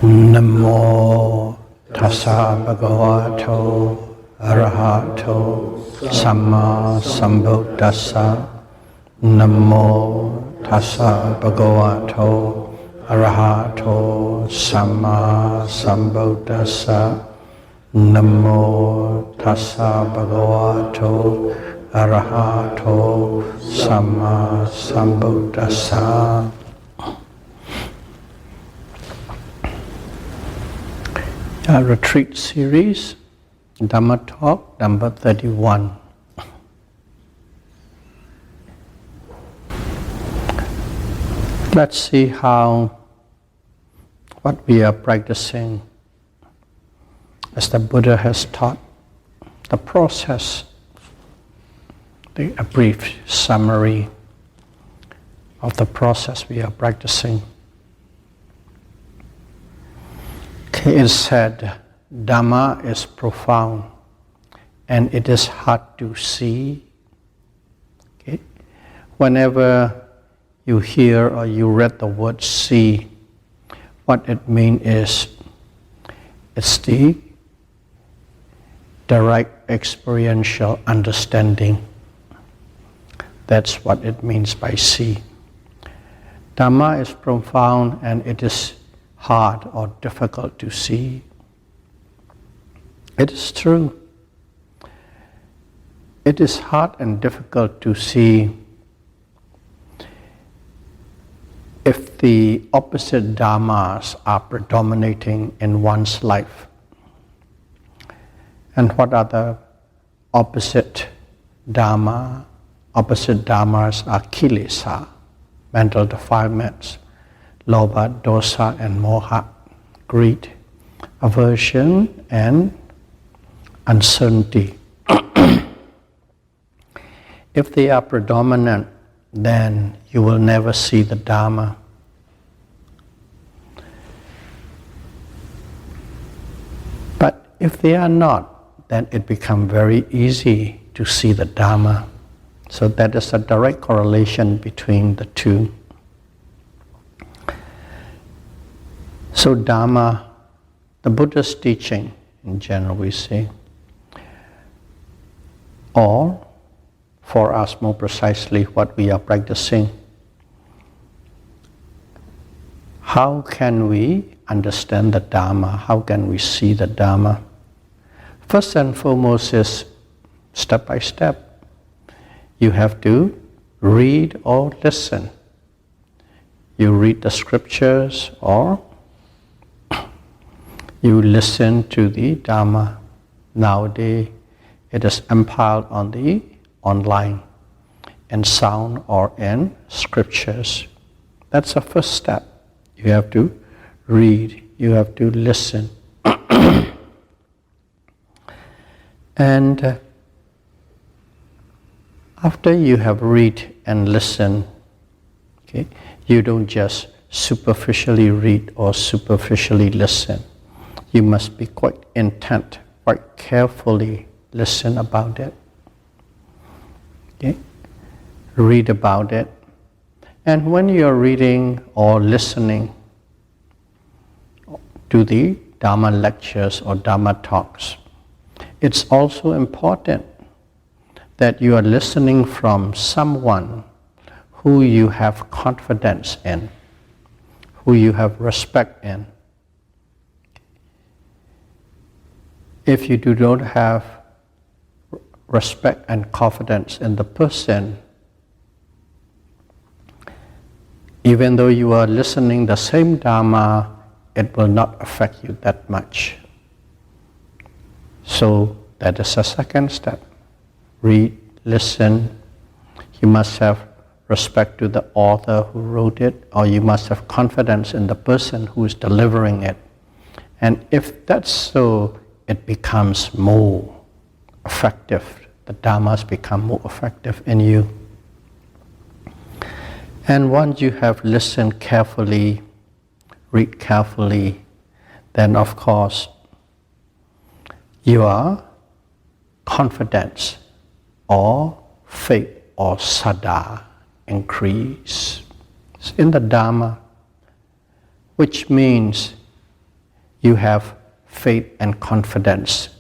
Namo tassa bhagavato arahato samma sambuddhassa. Namo tassa bhagavato arahato samma sambuddhassa. Namo tassa bhagavato arahato samma sambuddhassa. Our retreat series, Dhamma talk number 31. Let's see how what we are practicing, as the Buddha has taught, the process, a brief summary of the process we are practicing. It is said, Dhamma is profound and it is hard to see. Okay? Whenever you hear or you read the word see, what it means is it's the direct experiential understanding. That's what it means by see. Dhamma is profound and it is hard or difficult to see. It is true. It is hard and difficult to see if the opposite dhammas are predominating in one's life. And what are the opposite dhamma? Opposite dhammas are kilesa, mental defilements, lobha, dosa, and moha, greed, aversion, and uncertainty. If they are predominant, then you will never see the Dhamma. But if they are not, then it becomes very easy to see the Dhamma. So that is a direct correlation between the two. So Dhamma, the Buddha's teaching in general we say, or for us more precisely what we are practicing, how can we understand the Dhamma? How can we see the Dhamma? First and foremost is step by step. You have to read or listen. You read the scriptures or you listen to the Dhamma. Nowadays, it is compiled on the online, in sound or in scriptures. That's the first step. You have to read, you have to listen. And after you have read and listened, okay, you don't just superficially read or superficially listen. You must be quite intent, quite carefully listen about it. Okay? Read about it. And when you are reading or listening to the Dhamma lectures or Dhamma talks, it's also important that you are listening from someone who you have confidence in, who you have respect in. If you do not have respect and confidence in the person, even though you are listening the same Dhamma, it will not affect you that much. So that is the second step. Read, listen. You must have respect to the author who wrote it, or you must have confidence in the person who is delivering it. And if that's so, it becomes more effective. The Dhammas become more effective in you. And once you have listened carefully, read carefully, then of course your confidence or faith or saddha increase in the Dhamma, which means you have faith and confidence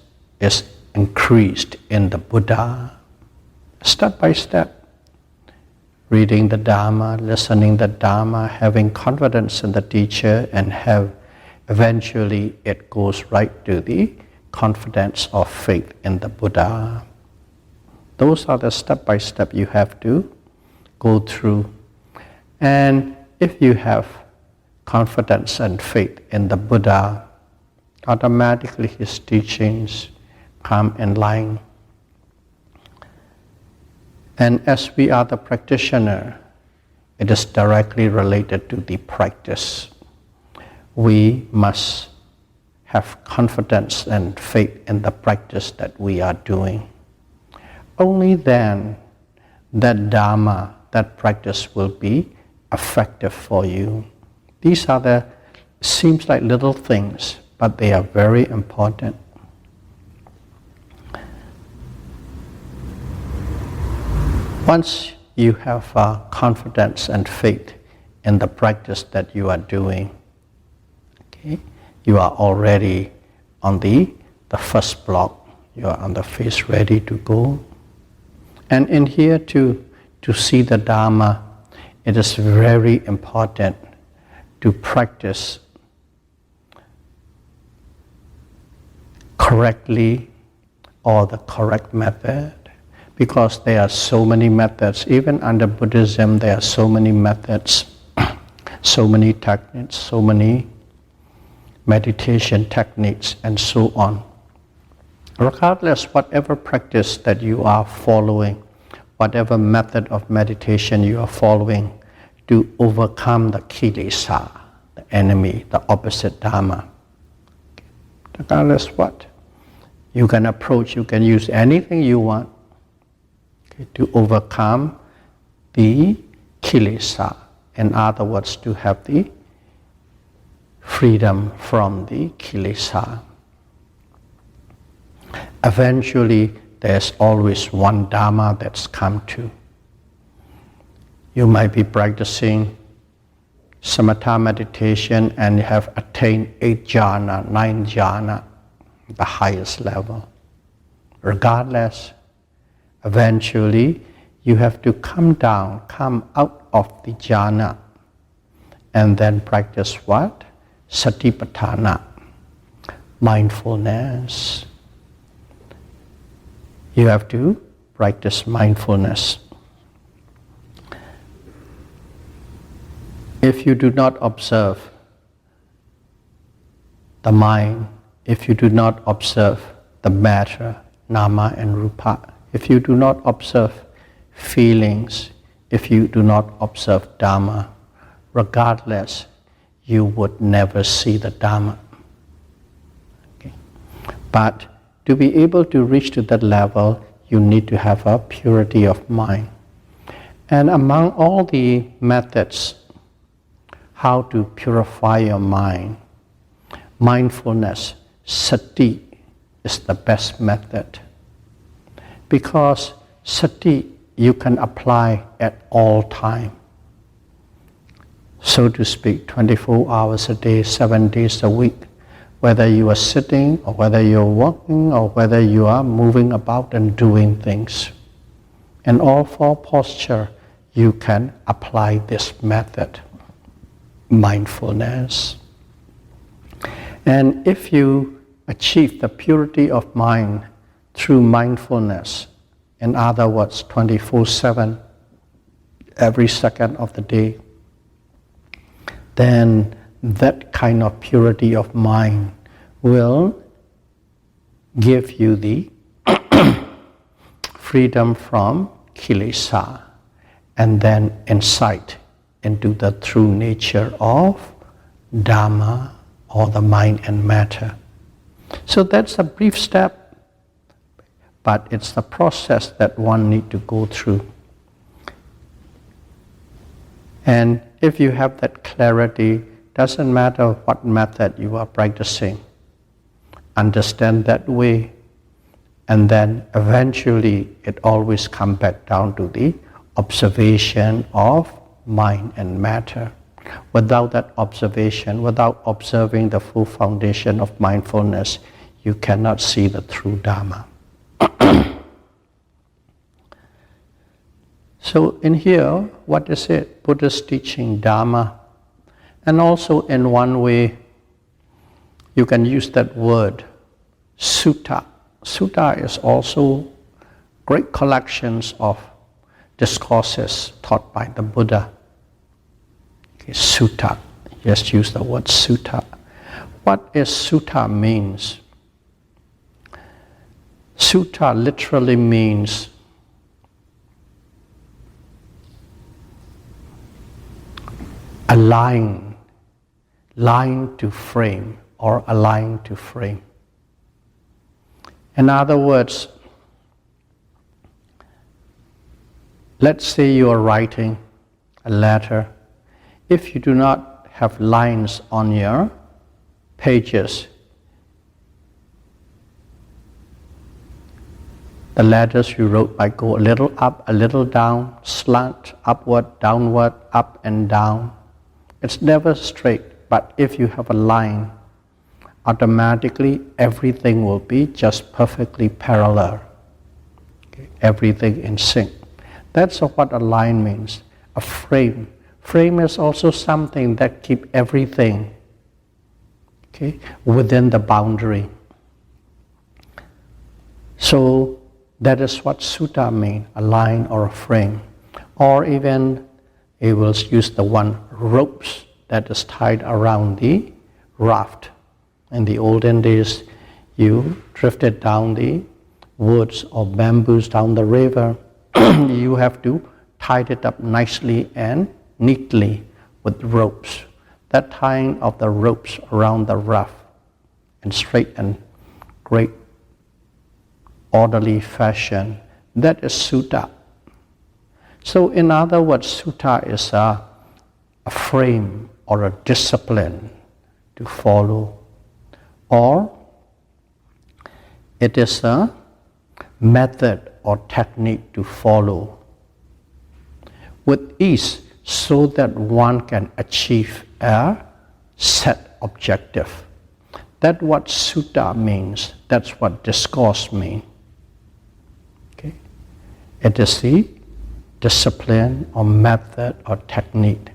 is increased in the Buddha. Step by step, reading the Dhamma, listening the Dhamma, having confidence in the teacher, and eventually it goes right to the confidence of faith in the Buddha. Those are the step by step you have to go through. And if you have confidence and faith in the Buddha, automatically his teachings come in line. And as we are the practitioner, it is directly related to the practice. We must have confidence and faith in the practice that we are doing. Only then that Dhamma, that practice will be effective for you. These are seems like little things, but they are very important. Once you have confidence and faith in the practice that you are doing, okay, you are already on the first block. You are on the phase ready to go. And in here to see the Dhamma, it is very important to practice correctly or the correct method, because there are so many methods. Even under Buddhism, there are so many methods, so many techniques, so many meditation techniques, and so on. Regardless, whatever practice that you are following, whatever method of meditation you are following to overcome the kilesa, the enemy, the opposite Dhamma. Regardless what, you can approach, you can use anything you want to overcome the kilesa. In other words, to have the freedom from the kilesa. Eventually, there's always one Dhamma that's come to. You might be practicing samatha meditation and you have attained 8 jhana, 9 jhana, the highest level. Regardless, eventually you have to come down, come out of the jhana, and then practice what? Satipatthana, mindfulness. You have to practice mindfulness. If you do not observe the mind, if you do not observe the matter, nama and rupa, if you do not observe feelings, if you do not observe Dhamma, regardless, you would never see the Dhamma. Okay. But to be able to reach to that level, you need to have a purity of mind. And among all the methods, how to purify your mind, mindfulness, sati, is the best method. Because sati you can apply at all time. So to speak, 24 hours a day, 7 days a week. Whether you are sitting, or whether you're walking, or whether you are moving about and doing things. In all 4 postures, you can apply this method, mindfulness. And if you achieve the purity of mind through mindfulness, in other words, 24/7, every second of the day, then that kind of purity of mind will give you the freedom from kilesa, and then insight into the true nature of Dhamma, or the mind and matter. So that's a brief step, but it's the process that one needs to go through. And if you have that clarity, doesn't matter what method you are practicing, understand that way, and then eventually it always comes back down to the observation of mind and matter. Without that observation, without observing the full foundation of mindfulness, you cannot see the true Dhamma. So in here, what is it? Buddha's teaching Dhamma. And also in one way, you can use that word, sutta. Sutta is also great collections of discourses taught by the Buddha. Okay, sutta. Just use the word sutta. What is sutta means? Sutta literally means a line to frame or a line to frame. In other words, let's say you are writing a letter. If you do not have lines on your pages, the letters you wrote might go a little up, a little down, slant, upward, downward, up and down. It's never straight, but if you have a line, automatically everything will be just perfectly parallel. Okay? Everything in sync. That's what a line means. A frame. Frame is also something that keeps everything, okay, within the boundary. So that is what sutta means, a line or a frame. Or even it will use the one ropes that is tied around the raft. In the olden days, you drifted down the woods or bamboos down the river. You have to tie it up nicely and neatly with ropes. That tying of the ropes around the raft in straight and great orderly fashion, that is sutta. So in other words, sutta is a frame or a discipline to follow, or it is a method or technique to follow with ease so that one can achieve a set objective. That's what sutta means. That's what discourse means. Okay? It is the discipline or method or technique,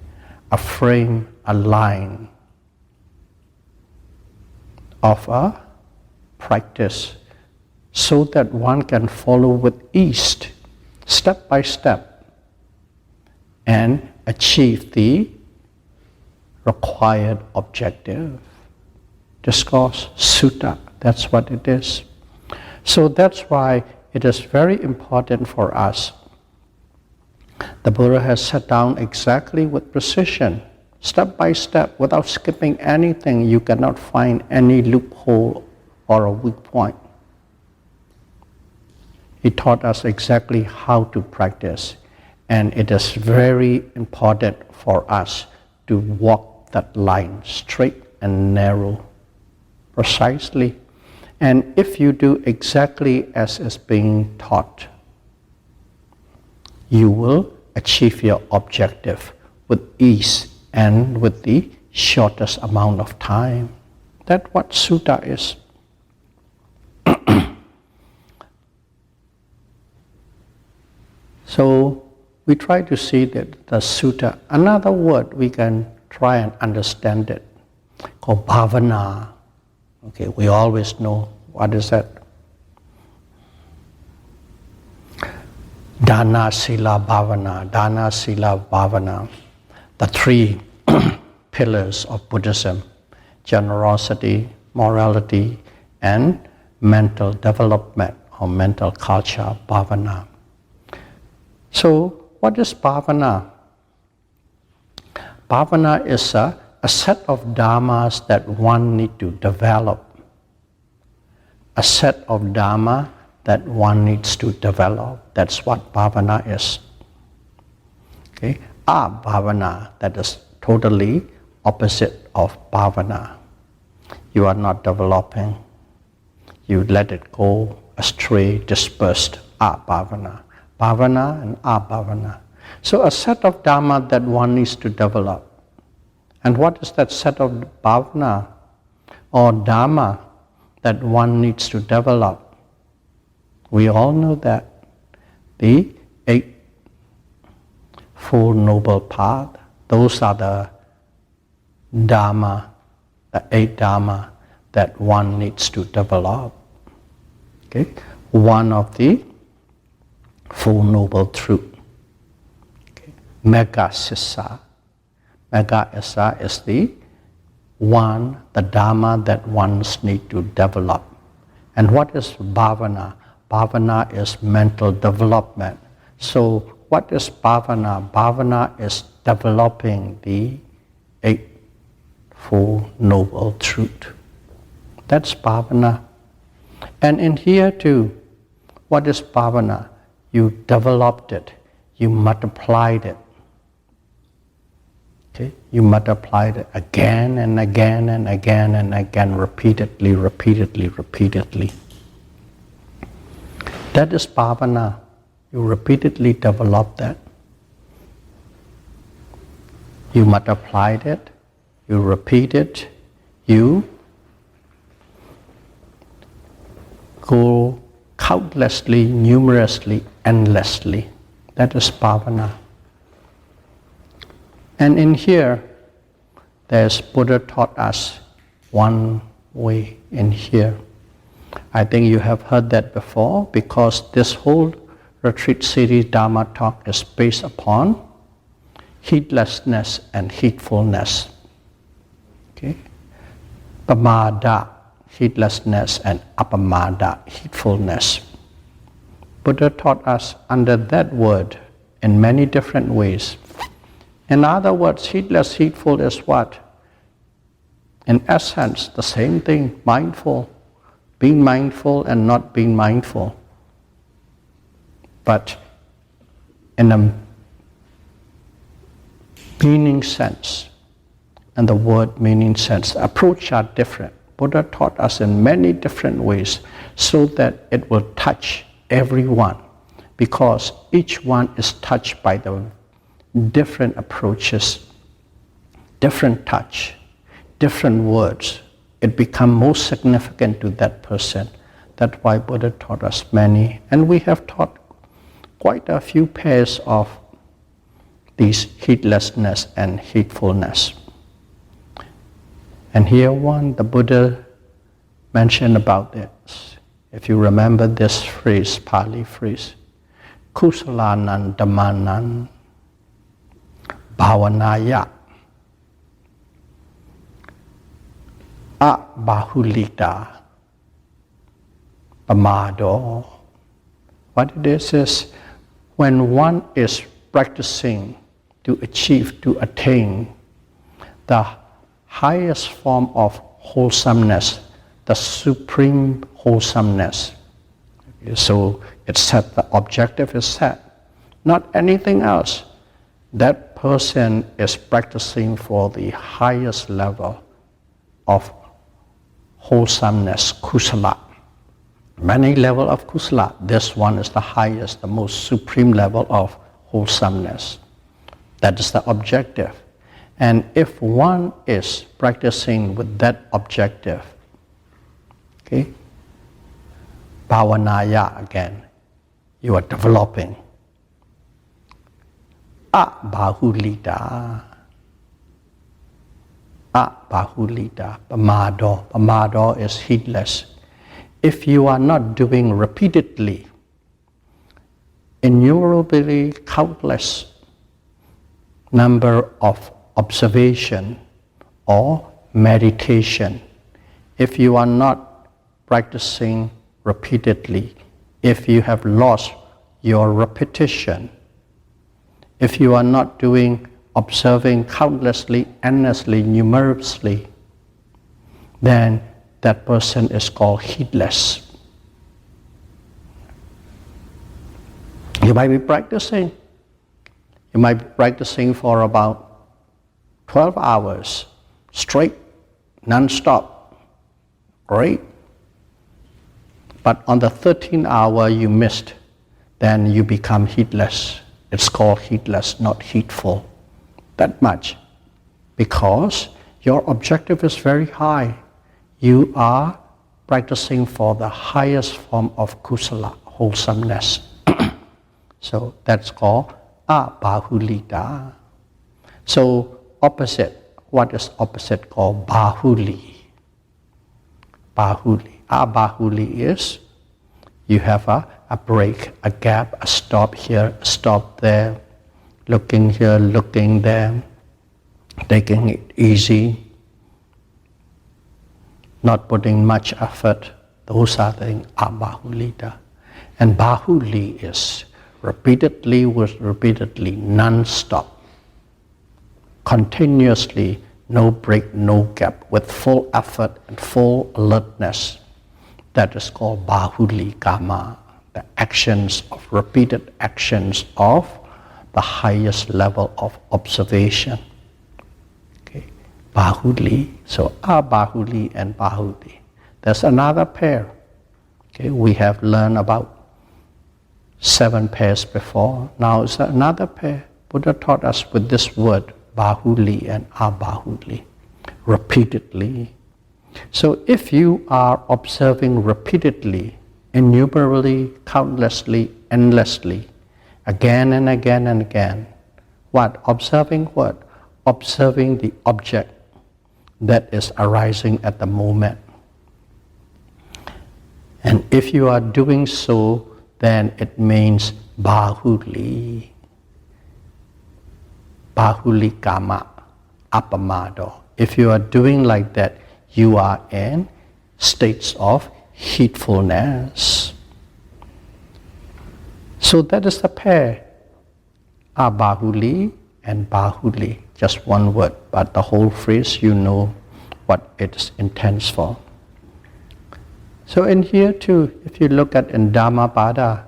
a frame, a line of a practice so that one can follow with ease, step by step, and achieve the required objective. Discourse, sutta, that's what it is. So that's why it is very important for us. The Buddha has set down exactly with precision, step by step, without skipping anything. You cannot find any loophole or a weak point. He taught us exactly how to practice. And it is very important for us to walk that line straight and narrow, precisely. And if you do exactly as is being taught, you will achieve your objective with ease and with the shortest amount of time. That's what sutta is. So we try to see that the sutta, another word we can try and understand it, called bhavana. Okay, we always know what is that. Dana, Sila, Bhavana. Dana, Sila, Bhavana. The three pillars of Buddhism: generosity, morality, and mental development or mental culture, bhavana. So, what is bhavana? Bhavana is a set of dhammas that one needs to develop. A set of dhamma that one needs to develop. That's what bhavana is. Okay? Abhavana, that is totally opposite of bhavana. You are not developing. You let it go astray, dispersed. Abhavana. Bhavana and abhavana. So a set of dhamma that one needs to develop. And what is that set of bhavana or Dhamma that one needs to develop? We all know that. The Eightfold Noble Path. Those are the Dhamma, the 8 Dhamma that one needs to develop. Okay? One of the Four Noble Truth. Okay? Mega Sissa. Mega Sissa is the Dhamma that ones need to develop. And what is bhavana? Bhavana is mental development. So what is bhavana? Bhavana is developing the Eightfold Noble Truth. That's bhavana. And in here too, what is bhavana? You developed it. You multiplied it. Okay? You multiplied it again and again and again and again, repeatedly. That is bhavana. You repeatedly develop that. You multiplied it. You repeat it. You go countlessly, numerously, endlessly. That is bhavana. And in here, there's Buddha taught us one way in here. I think you have heard that before, because this whole retreat series Dhamma talk is based upon heedlessness and heedfulness. Okay? Pamada, heedlessness, and apamada, heedfulness. Buddha taught us under that word in many different ways. In other words, heedless, heedful is what? In essence, the same thing, mindful. Being mindful and not being mindful. But in a meaning sense, and the word meaning sense, the approach are different. Buddha taught us in many different ways so that it will touch everyone, because each one is touched by the different approaches, different touch, different words. It becomes most significant to that person. That's why Buddha taught us many. And we have taught quite a few pairs of these heedlessness and heedfulness. And here one, the Buddha mentioned about this. If you remember this phrase, Pali phrase, Kusalanan Dhammanan Bhavanaya Abahulita Pamado. What it is when one is practicing to achieve, to attain the highest form of wholesomeness, the supreme wholesomeness. So it's set, the objective is set, not anything else. That person is practicing for the highest level of wholesomeness, kusala. Many levels of kusala. This one is the highest, the most supreme level of wholesomeness. That is the objective. And if one is practicing with that objective, okay, bhavanaya again, you are developing. Abahulita. Abahulita. Pamado. Pamado is heedless. If you are not doing repeatedly, innumerably countless number of observation or meditation, if you are not practicing repeatedly, if you have lost your repetition, if you are not doing observing countlessly, endlessly, numerously, then that person is called heedless. You might be practicing. You might be practicing for about 12 hours straight, non-stop. Great. But on the 13th hour you missed, then you become heedless. It's called heedless, not heedful. That much. because your objective is very high. You are practicing for the highest form of kusala, wholesomeness. So that's called abahulita. So opposite, what is opposite called bahuli? Bahuli. Abahuli is you have a break, a gap, a stop here, a stop there, looking here, looking there, taking it easy, not putting much effort. Those are the abahulita. And bahuli is repeatedly, non-stop, continuously, no break, no gap, with full effort and full alertness. That is called bahuli kama, the actions of repeated actions of the highest level of observation. Okay, bahuli. So abahuli and bahuli. There's another pair. Okay, we have learned about 7 pairs before. Now it's another pair. Buddha taught us with this word, bahuli and abahuli, repeatedly. So if you are observing repeatedly, innumerably, countlessly, endlessly, again and again and again, what? Observing what? Observing the object that is arising at the moment. And if you are doing so, then it means bahuli. Bahuli kama, apamado. If you are doing like that, you are in states of heedfulness. So that is the pair, abahuli and bahuli. Just one word, but the whole phrase, you know what it intends for. So in here too, if you look at in Dhammapada,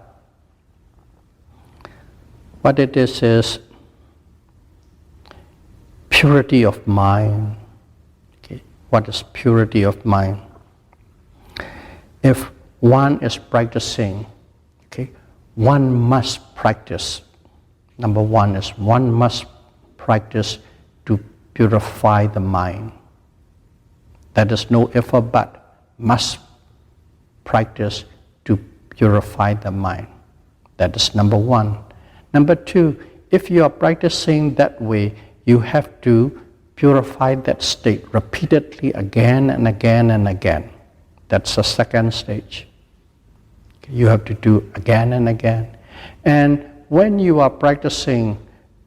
what it is purity of mind. Okay. What is purity of mind? If one is practicing, okay, one must practice. Number one is one must practice to purify the mind. That is no if or but, must practice to purify the mind. That is number one. Number two, if you are practicing that way, you have to purify that state repeatedly again and again and again. That's the second stage. You have to do again and again. And when you are practicing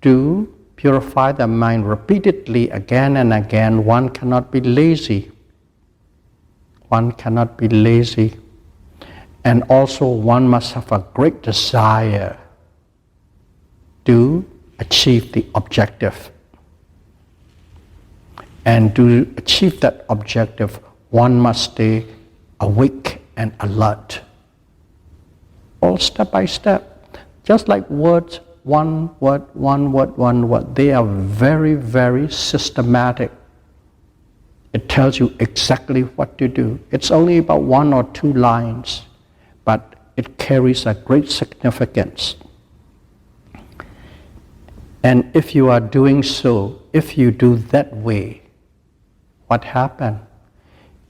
to purify the mind repeatedly again and again, one cannot be lazy. One cannot be lazy. And also one must have a great desire to achieve the objective. And to achieve that objective, one must stay awake and alert. All step by step. Just like words, one word, one word, one word. They are very, very systematic. It tells you exactly what to do. It's only about 1 or 2 lines, but it carries a great significance. And if you are doing so, if you do that way, what happens?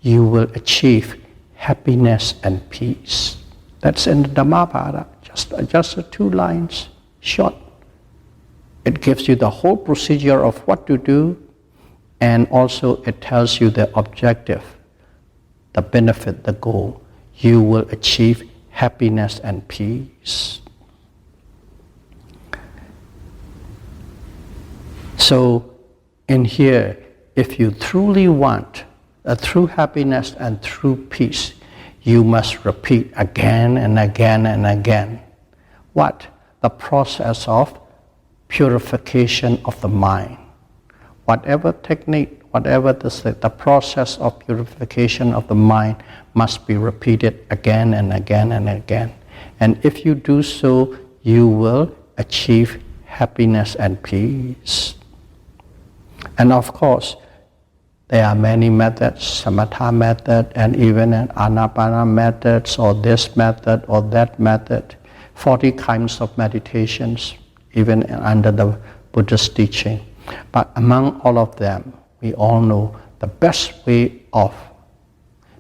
You will achieve happiness and peace. That's in the Dhammapada, just 2 lines, short. It gives you the whole procedure of what to do, and also it tells you the objective, the benefit, the goal. You will achieve happiness and peace. So in here, if you truly want a true happiness and true peace, you must repeat again and again and again. What? The process of purification of the mind. Whatever technique, whatever the process of purification of the mind must be repeated again and again and again. And if you do so, you will achieve happiness and peace. And of course, there are many methods, samatha method, and even an anapana methods, or this method or that method, 40 kinds of meditations, even under the Buddhist teaching. But among all of them, we all know the best way of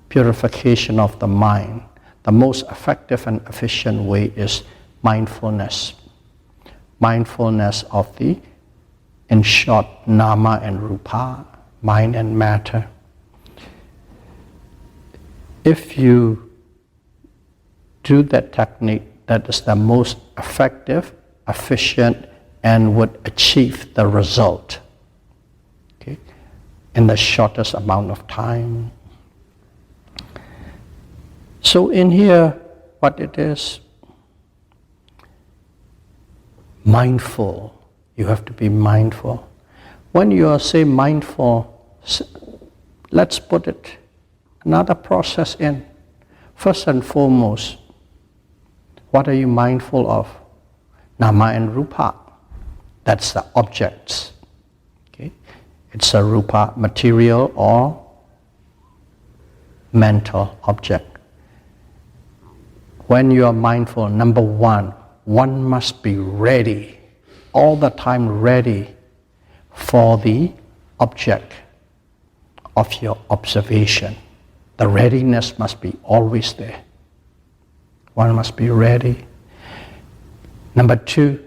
purification of the mind, the most effective and efficient way is mindfulness. Mindfulness of the, in short, Dhamma and Rupa, mind and matter. If you do that technique, that is the most effective, efficient, and would achieve the result, okay, in the shortest amount of time. So in here, what it is, mindful. You have to be mindful. When you are say mindful, let's put it another process in. First and foremost, what are you mindful of? Dhamma and Rupa. That's the objects. Okay? It's a Rupa, material or mental object. When you are mindful, number one must be ready, all the time ready for the object of your observation. The readiness must be always there. One must be ready. Number two,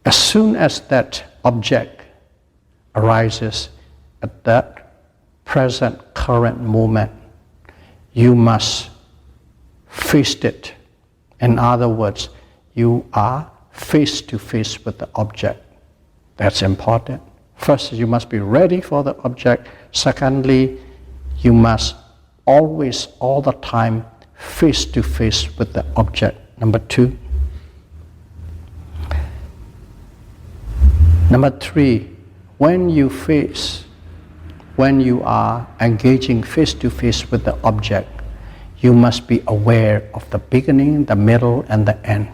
as soon as that object arises at that present current moment, you must face it. In other words, you are face to face with the object. That's important. First, you must be ready for the object. Secondly, you must always, all the time, face to face with the object. Number two. Number three, when you are engaging face to face with the object, you must be aware of the beginning, the middle, and the end.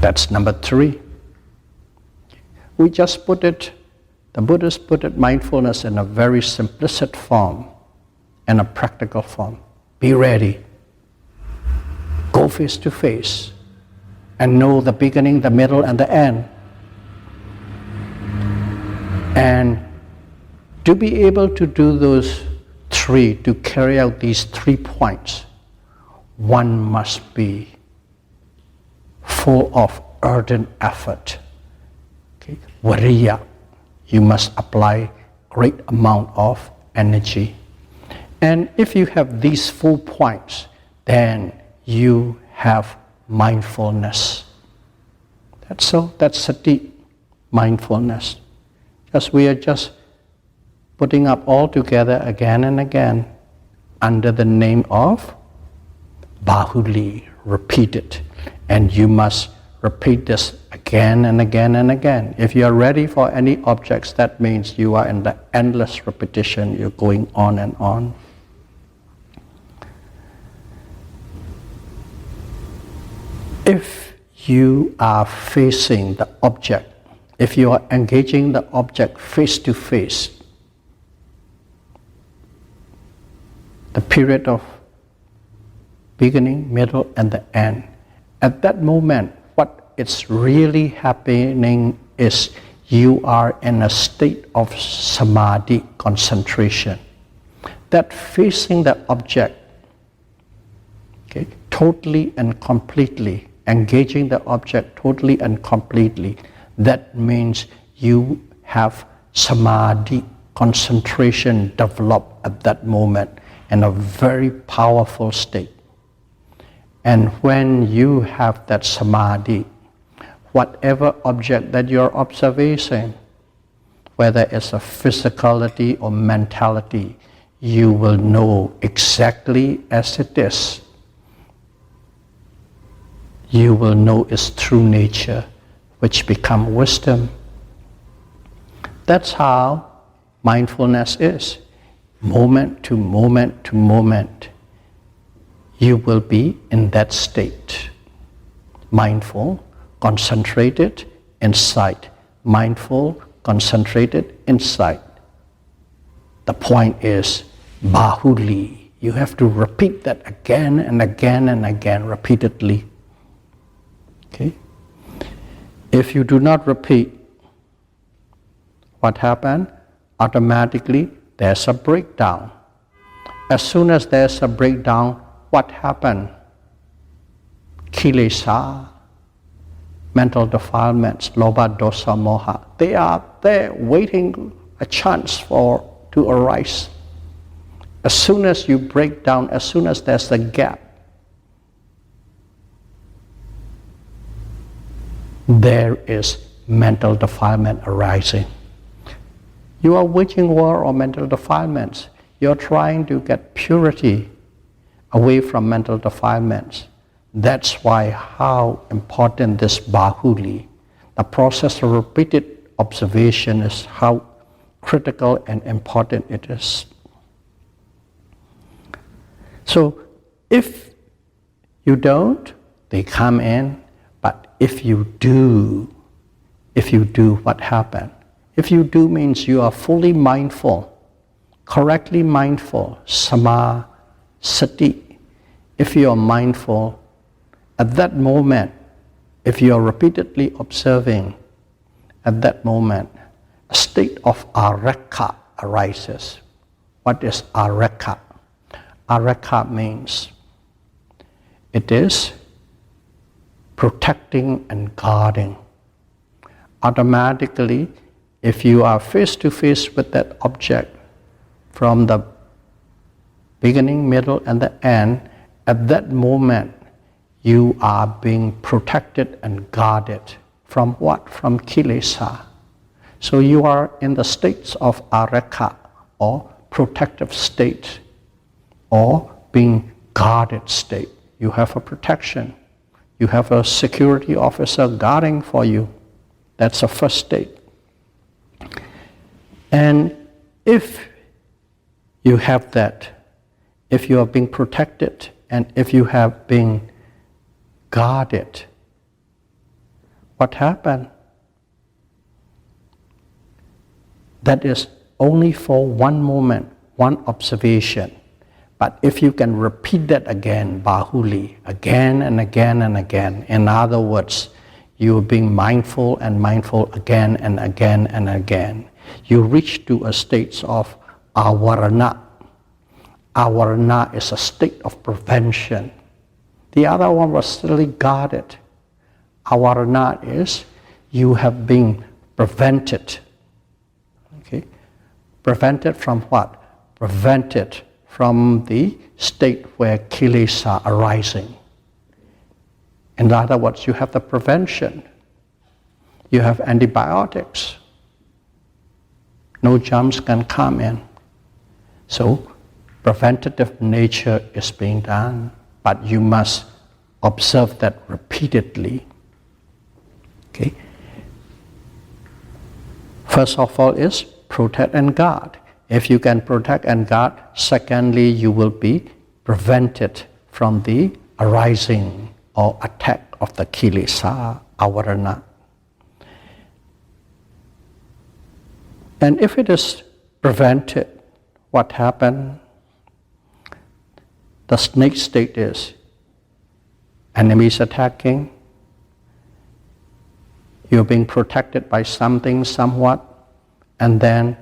That's number three. We just put it, the Buddhists put it, mindfulness in a very simplistic form and a practical form. Be ready. Go face to face and know the beginning, the middle, and the end. And to be able to do those three, to carry out these 3 points, one must be full of ardent effort. Okay? Viriya, you must apply great amount of energy. And if you have these 4 points, then you have mindfulness. That's sati, mindfulness. Because we are just putting up all together again and again under the name of bahuli, repeat it. And you must repeat this again and again and again. If you are ready for any objects, that means you are in the endless repetition, you're going on and on. If you are facing the object, if you are engaging the object face to face, the period of beginning, middle, and the end, at that moment, what is really happening is you are in a state of samadhi, concentration. That facing the object, okay, totally and completely, engaging the object totally and completely, that means you have samadhi, concentration developed at that moment in a very powerful state. And when you have that samadhi, whatever object that you're observing, whether it's a physicality or mentality, you will know exactly as it is. You will know its true nature, which become wisdom. That's how mindfulness is. Moment to moment to moment, you will be in that state. Mindful, concentrated, insight. Mindful, concentrated, insight. The point is bahuli. You have to repeat that again and again and again, repeatedly. Okay? If you do not repeat, what happens? Automatically there's a breakdown. As soon as there's a breakdown, what happens? Kilesa, mental defilements, lobha, dosa, moha, they are there waiting a chance to arise. As soon as you break down, as soon as there's a gap, there is mental defilement arising. You are waging war on mental defilements. You're trying to get purity away from mental defilements. That's why how important this bahuli, the process of repeated observation, is how critical and important it is. So if you don't, they come in. But if you do, what happens? If you do means you are fully mindful, correctly mindful, sama, sati. If you are mindful, at that moment, if you are repeatedly observing, at that moment, a state of arekha arises. What is arekha? Arekha means it is protecting and guarding. Automatically, if you are face to face with that object from the beginning, middle, and the end, at that moment, you are being protected and guarded from what? From kilesa. So you are in the states of arekha, or protective state, or being guarded state. You have a protection. You have a security officer guarding for you. That's the first state. And if you have that, if you are being protected, and if you have been guarded, what happened? That is only for one moment, one observation. But if you can repeat that again, bahuli, again and again and again, in other words, you are being mindful and mindful again and again and again, you reach to a state of avarana. Avarana is a state of prevention. The other one was still guarded. Avarana is you have been prevented. Okay? Prevented from what? Prevented from the state where kilesa are arising. In other words, you have the prevention. You have antibiotics. No germs can come in. So, preventative nature is being done, but you must observe that repeatedly. Okay? First of all is protect and guard. If you can protect and guard, secondly, you will be prevented from the arising or attack of the kilesa, avarana. And if it is prevented, what happens? The snake state is enemies attacking, you're being protected by something somewhat, and then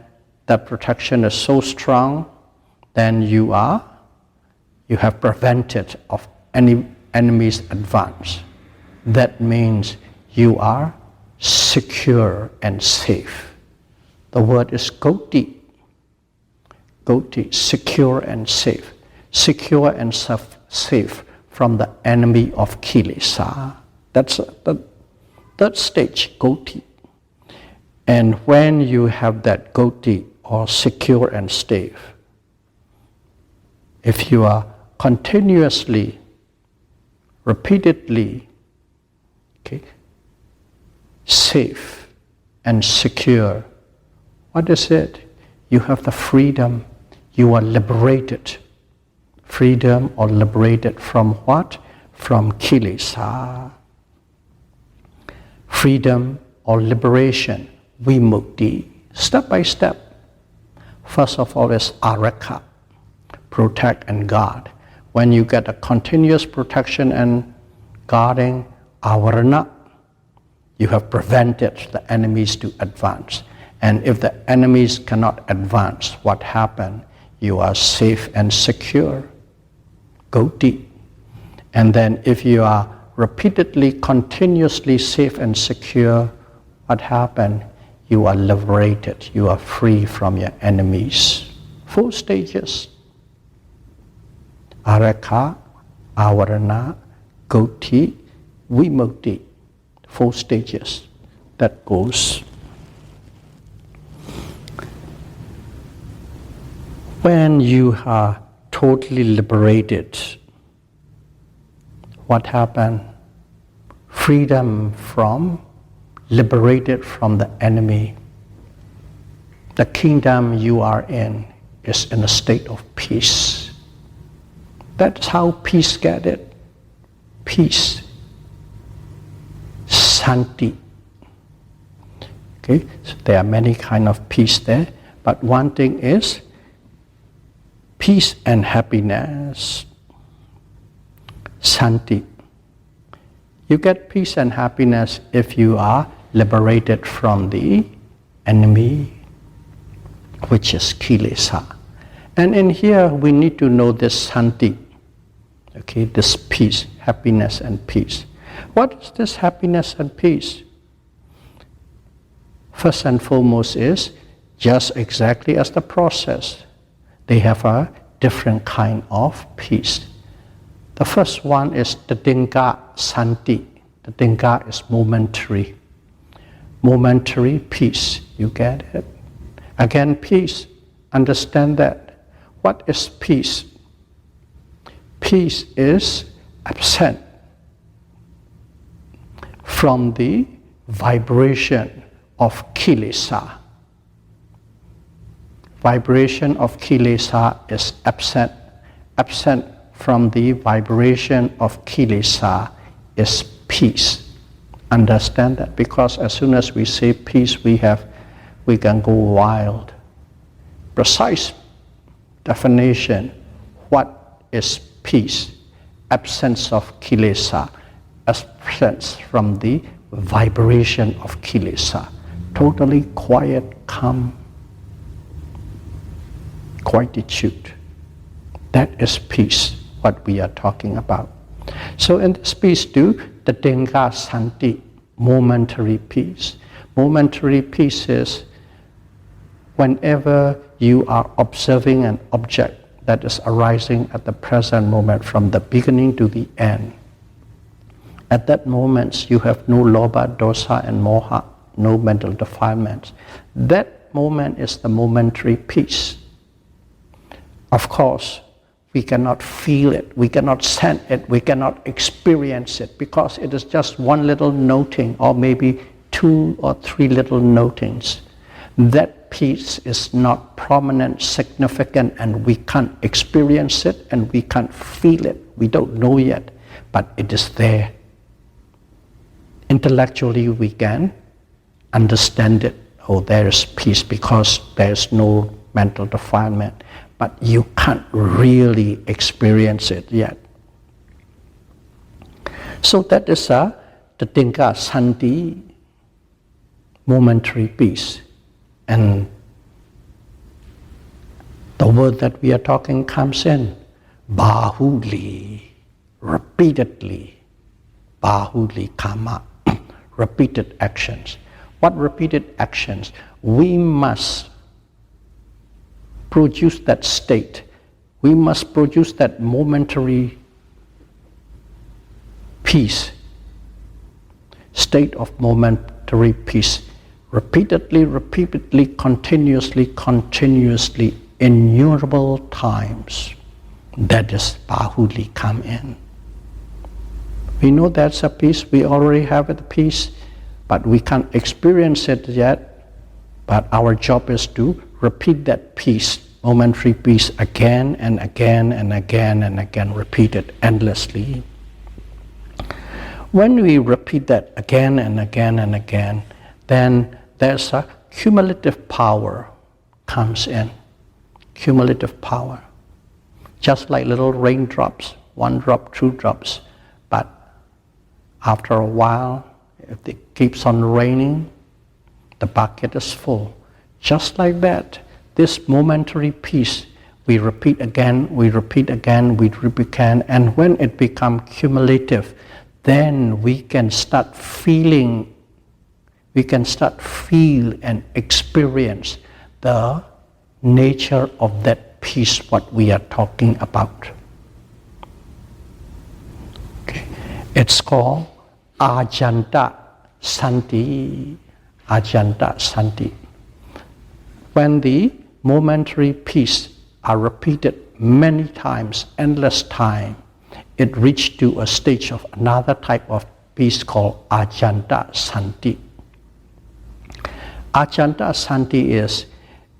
that protection is so strong, then you have prevented of any enemy's advance. That means you are secure and safe. The word is goti. Goti, secure and safe. Secure and safe from the enemy of kilesa. That's the third stage, goti. And when you have that goti, or secure and safe, if you are continuously, repeatedly, okay, safe and secure, what is it? You have the freedom, you are liberated. Freedom or liberated from what? From kilesa. Freedom or liberation, vimukti, step by step. First of all is arekha, protect and guard. When you get a continuous protection and guarding, avarana, You have prevented the enemies to advance. And if the enemies cannot advance, what happened? You are safe and secure. Go deep. And then if you are repeatedly, continuously safe and secure, what happened? You are liberated. You are free from your enemies. 4 stages. Arakha, Avarana, Goti, Vimukti. 4 stages that goes. When you are totally liberated, what happened? Freedom from, liberated from the enemy. The kingdom you are in is in a state of peace. That's how peace get it. Peace. Santi. Okay, so there are many kind of peace there, but one thing is peace and happiness. Santi. You get peace and happiness if you are liberated from the enemy, which is kilesa. And in here we need to know this santi. Okay, this peace, happiness and peace. What is this happiness and peace? First and foremost is just exactly as the process. They have a different kind of peace. The first one is the Dinga Santi. The Dinga is momentary. Momentary peace. You get it? Again, peace. Understand that. What is peace? Peace is absent from the vibration of kilesa. Vibration of kilesa is absent. Absent from the vibration of kilesa is peace. Understand that, because as soon as we say peace, we can go wild. Precise definition. What is peace? Absence of kilesa. Absence from the vibration of kilesa. Totally quiet, calm, quietude. That is peace, what we are talking about. So in this peace too, the Dinga Santi, momentary peace. Momentary peace is whenever you are observing an object that is arising at the present moment from the beginning to the end. At that moment, you have no lobha, dosa, and moha, no mental defilements. That moment is the momentary peace. Of course, we cannot feel it, we cannot sense it, we cannot experience it, because it is just one little noting, or maybe 2 or 3 little notings. That peace is not prominent, significant, and we can't experience it, and we can't feel it. We don't know yet, but it is there. Intellectually, we can understand it. Oh, there is peace because there is no mental defilement. But you can't really experience it yet. So that is the Dinga Santi, momentary peace. And the word that we are talking comes in. Bahuli, repeatedly. Bahuli kama, repeated actions. What repeated actions? We must produce that state. We must produce that momentary peace, state of momentary peace, repeatedly, continuously, innumerable times. That is Bahuli come in. We know that's a peace, we already have the peace, but we can't experience it yet. But our job is to repeat that peace, momentary peace, again and again and again and again, repeat it endlessly. When we repeat that again and again and again, then there's a cumulative power comes in. Cumulative power. Just like little raindrops, 1 drop, 2 drops, but after a while If it keeps on raining, the bucket is full. Just like that, this momentary peace, we repeat again, we repeat again, we repeat again, and when it becomes cumulative, then we can start feel and experience the nature of that peace what we are talking about. Okay. It's called Ajanta Santi. Ajanta Santi. When the momentary peace are repeated many times, endless time, it reached to a stage of another type of peace called Ajanta Santi. Ajanta Santi is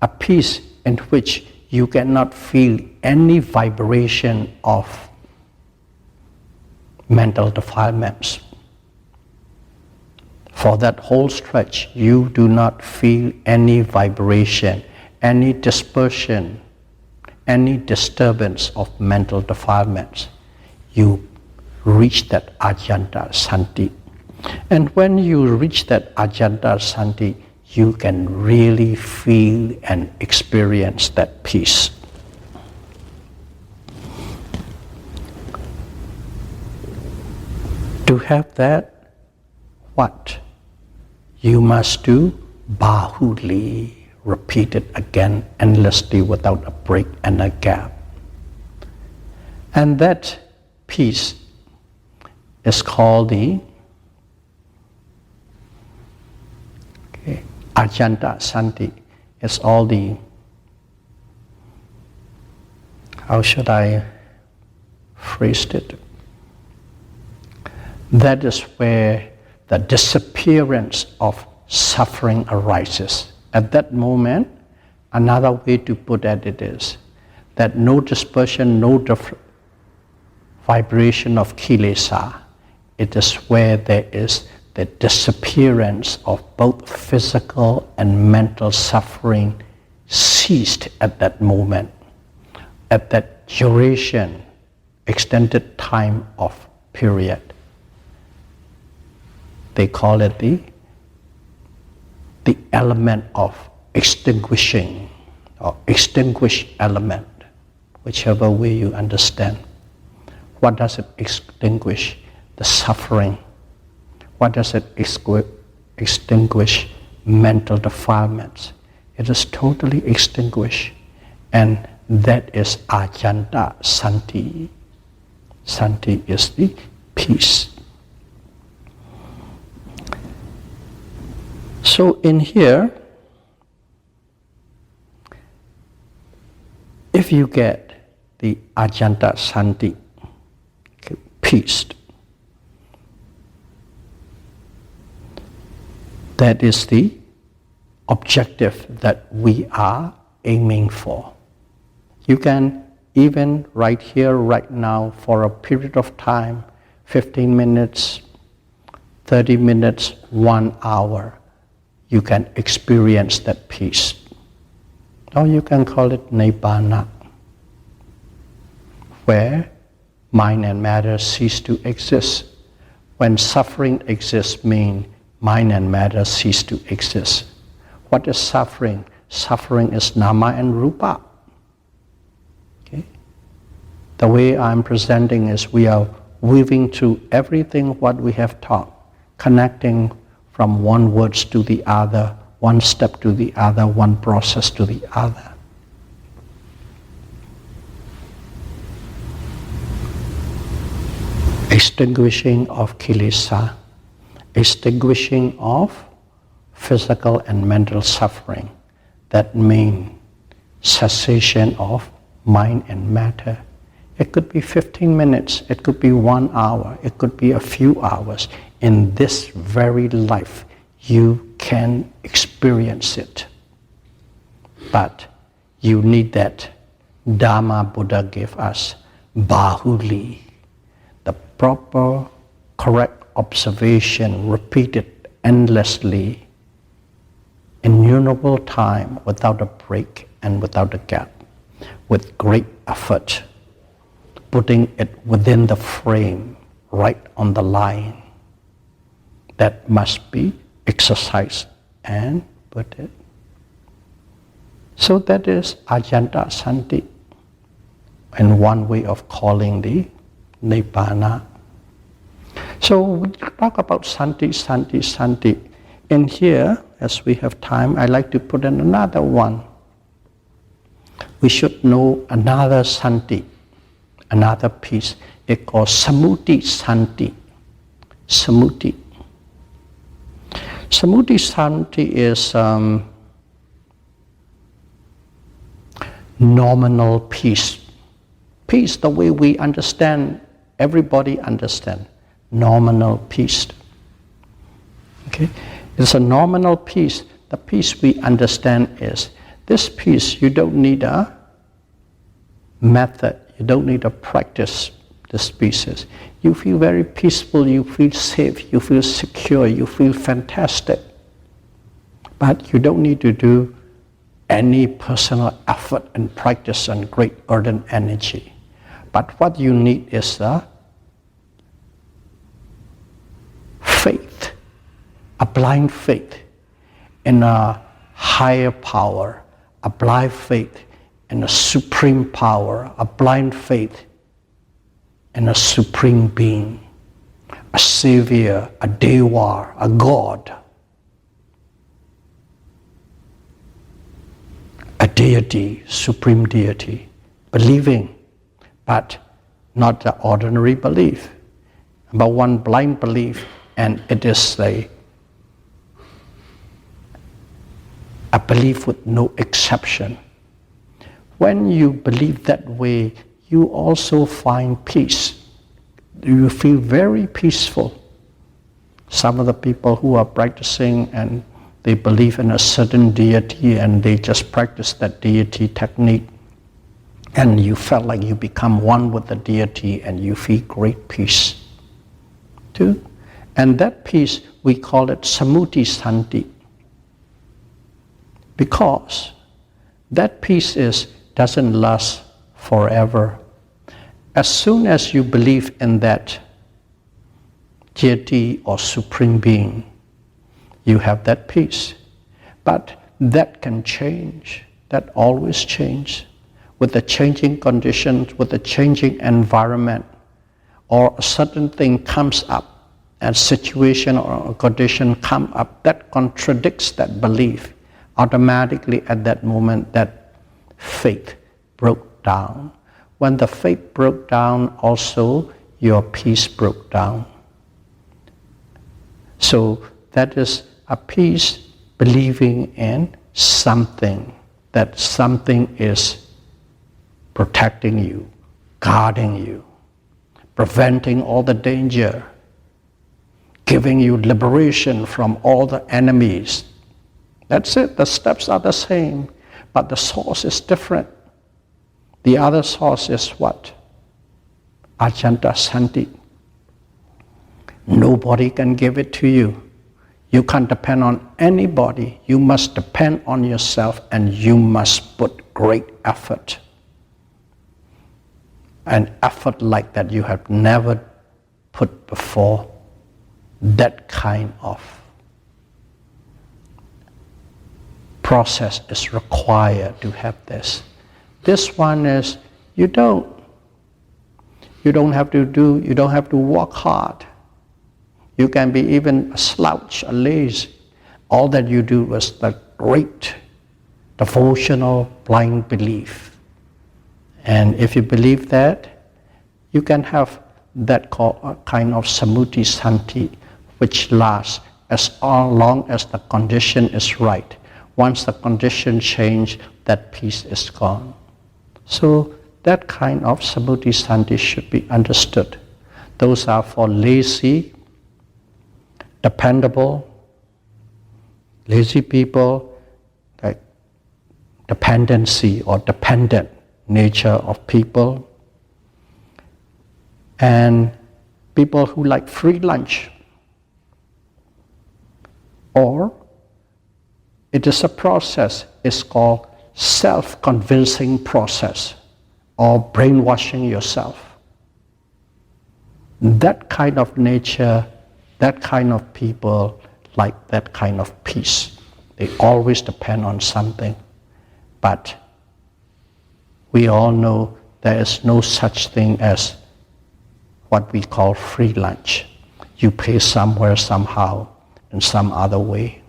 a peace in which you cannot feel any vibration of mental defilements. For that whole stretch, you do not feel any vibration, any dispersion, any disturbance of mental defilements. You reach that Ajanta Santi. And when you reach that Ajanta Santi, you can really feel and experience that peace. To have that, what? You must do bahuli, repeat it again endlessly without a break and a gap. And that peace is called the Ajanta Santi. It's all the, how should I phrase it? That is where the disappearance of suffering arises. At that moment, another way to put it is that no dispersion, no vibration of kilesa. It is where there is the disappearance of both physical and mental suffering ceased at that moment, at that duration, extended time of period. They call it the element of extinguishing, or extinguished element, whichever way you understand. What does it extinguish? The suffering. What does it extinguish? Mental defilements. It is totally extinguished. And that is Ajanta Santi. Santi is the peace. So in here, if you get the Ajanta Santi, peace, that is the objective that we are aiming for. You can even right here, right now, for a period of time, 15 minutes, 30 minutes, 1 hour, you can experience that peace. Or you can call it Nibbana, where mind and matter cease to exist. When suffering exists, means mind and matter cease to exist. What is suffering? Suffering is nama and rupa. Okay? The way I'm presenting is we are weaving through everything what we have taught, connecting from one words to the other, one step to the other, one process to the other. Extinguishing of kilesa, extinguishing of physical and mental suffering. That means cessation of mind and matter. It could be 15 minutes, it could be 1 hour, it could be a few hours. In this very life, you can experience it. But you need that Dhamma Buddha gave us, bahuli, the proper, correct observation, repeated endlessly, innumerable time, without a break and without a gap, with great effort, putting it within the frame, right on the line. that must be exercised and put it. So that is Ajanta Santi, and one way of calling the Nibbana. So we talk about Santi, Santi, Santi. In here, as we have time, I like to put in another one. We should know another Santi, another piece. It calls Samuti Santi. Samuti. Samuti Santi is nominal peace. Peace, the way we understand, everybody understand. Nominal peace. Okay? It's a nominal peace. The peace we understand is, this peace, you don't need a method, you don't need a practice, this peace is. You feel very peaceful, you feel safe, you feel secure, you feel fantastic. But you don't need to do any personal effort and practice and great ardent energy. But what you need is the faith, a blind faith in a higher power, a blind faith in a supreme power, a blind faith in a supreme being, a savior, a deva, a god, a deity, supreme deity, believing, but not the ordinary belief, but one blind belief, and it is a belief with no exception. When you believe that way, you also find peace. You feel very peaceful. Some of the people who are practicing and they believe in a certain deity and they just practice that deity technique, and you felt like you become one with the deity and you feel great peace too. And that peace, we call it Samuti Santi, because that peace doesn't last forever. As soon as you believe in that deity or supreme being, you have that peace. But that can change, that always changes. With the changing conditions, with the changing environment, or a certain thing comes up, a situation or a condition come up that contradicts that belief, automatically at that moment that faith broke down. When the faith broke down, also your peace broke down. So that is a peace believing in something, that something is protecting you, guarding you, preventing all the danger, giving you liberation from all the enemies. That's it, the steps are the same, but the source is different. The other source is what? Ajanta Santi. Nobody can give it to you. You can't depend on anybody. You must depend on yourself, and you must put great effort. An effort like that you have never put before. That kind of process is required to have this. This one is, you don't have to work hard. You can be even a slouch, a lazy. All that you do is the great devotional blind belief. And if you believe that, you can have that kind of Samuti Santi, which lasts as long as the condition is right. Once the condition change, that peace is gone. So that kind of Samuti Santi should be understood. Those are for lazy, dependable, lazy people, like dependency or dependent nature of people, and people who like free lunch, or it is a process, it's called self-convincing process or brainwashing yourself. That kind of nature That kind of people like that kind of peace. They always depend on something. But we all know there is no such thing as what we call free lunch. You pay somewhere, somehow, in some other way.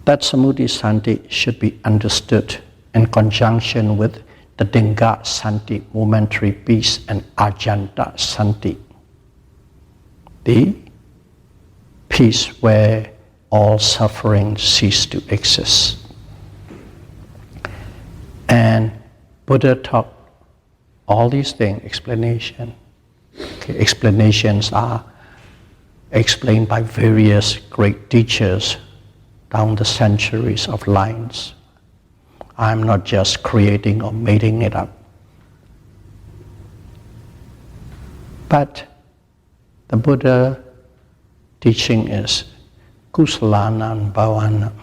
That Samudhi Santi should be understood in conjunction with the Dinga Santi, momentary peace, and Ajanta Santi, the peace where all suffering cease to exist. And Buddha taught all these things, explanation. Okay, explanations are explained by various great teachers down the centuries of lines. I'm not just creating or making it up. But the Buddha teaching is Kusalanam Bhavanam.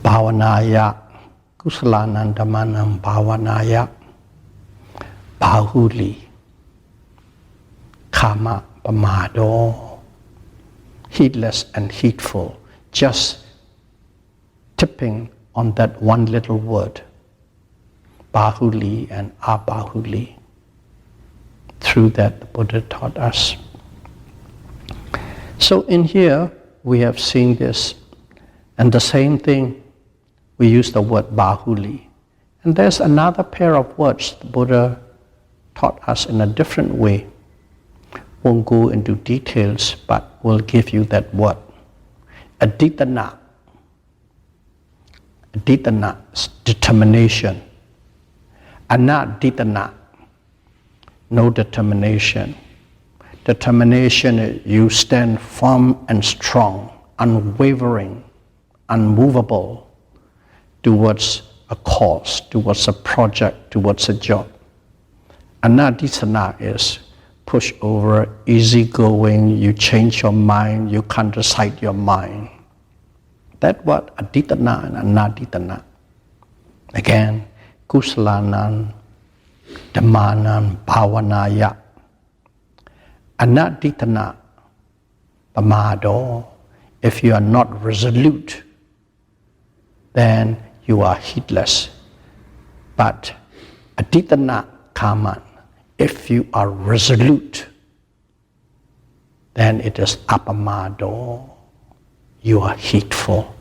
Bhavanaya, Kusalanam Dhammanam Bhavanaya, Bahuli, Kama Pamado, heedless and heedful, just tipping on that one little word, Bahuli and Abahuli. Through that, the Buddha taught us. So in here, we have seen this, and the same thing, we use the word Bahuli. And there's another pair of words the Buddha taught us in a different way. Won't go into details, but will give you that word. Aditana. Aditana is determination. Anaditana, no determination. Determination is you stand firm and strong, unwavering, unmovable towards a cause, towards a project, towards a job. Anaditana is push over, easygoing, you change your mind, you can't decide your mind. That word aditana and anaditana. Again, Kusalanam Dhammanam Bhavanaya. Anaditana Pamado. If you are not resolute, then you are heedless. But aditana kaman. If you are resolute, then it is apamado. You are heedful.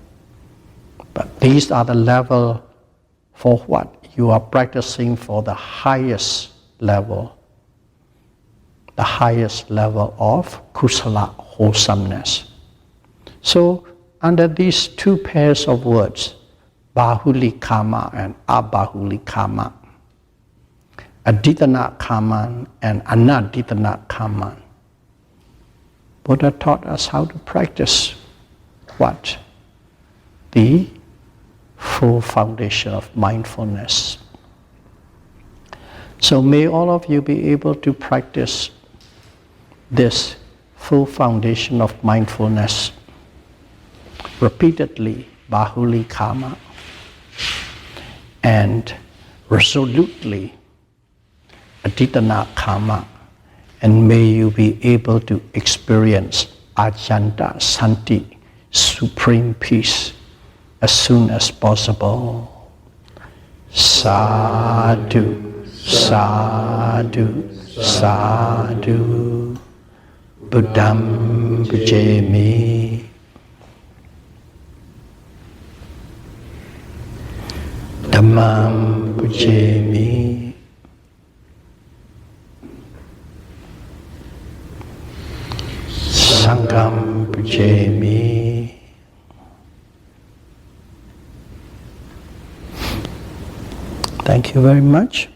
But these are the level for what? You are practicing for the highest level. The highest level of kusala, wholesomeness. So, under these two pairs of words, Bahuli Kama and Abahuli Kama, Aditana Kaman and Anaditana Kaman, Buddha taught us how to practice what? The full foundation of mindfulness. So may all of you be able to practice this full foundation of mindfulness repeatedly, Bahuli Kama, and resolutely, Aditana Kama, and may you be able to experience Ajanta Santi, supreme peace, as soon as possible. Sadhu, sadhu, sadhu. Buddham Pujami. Dhammam Pujami. Sangham Pujami. Thank you very much.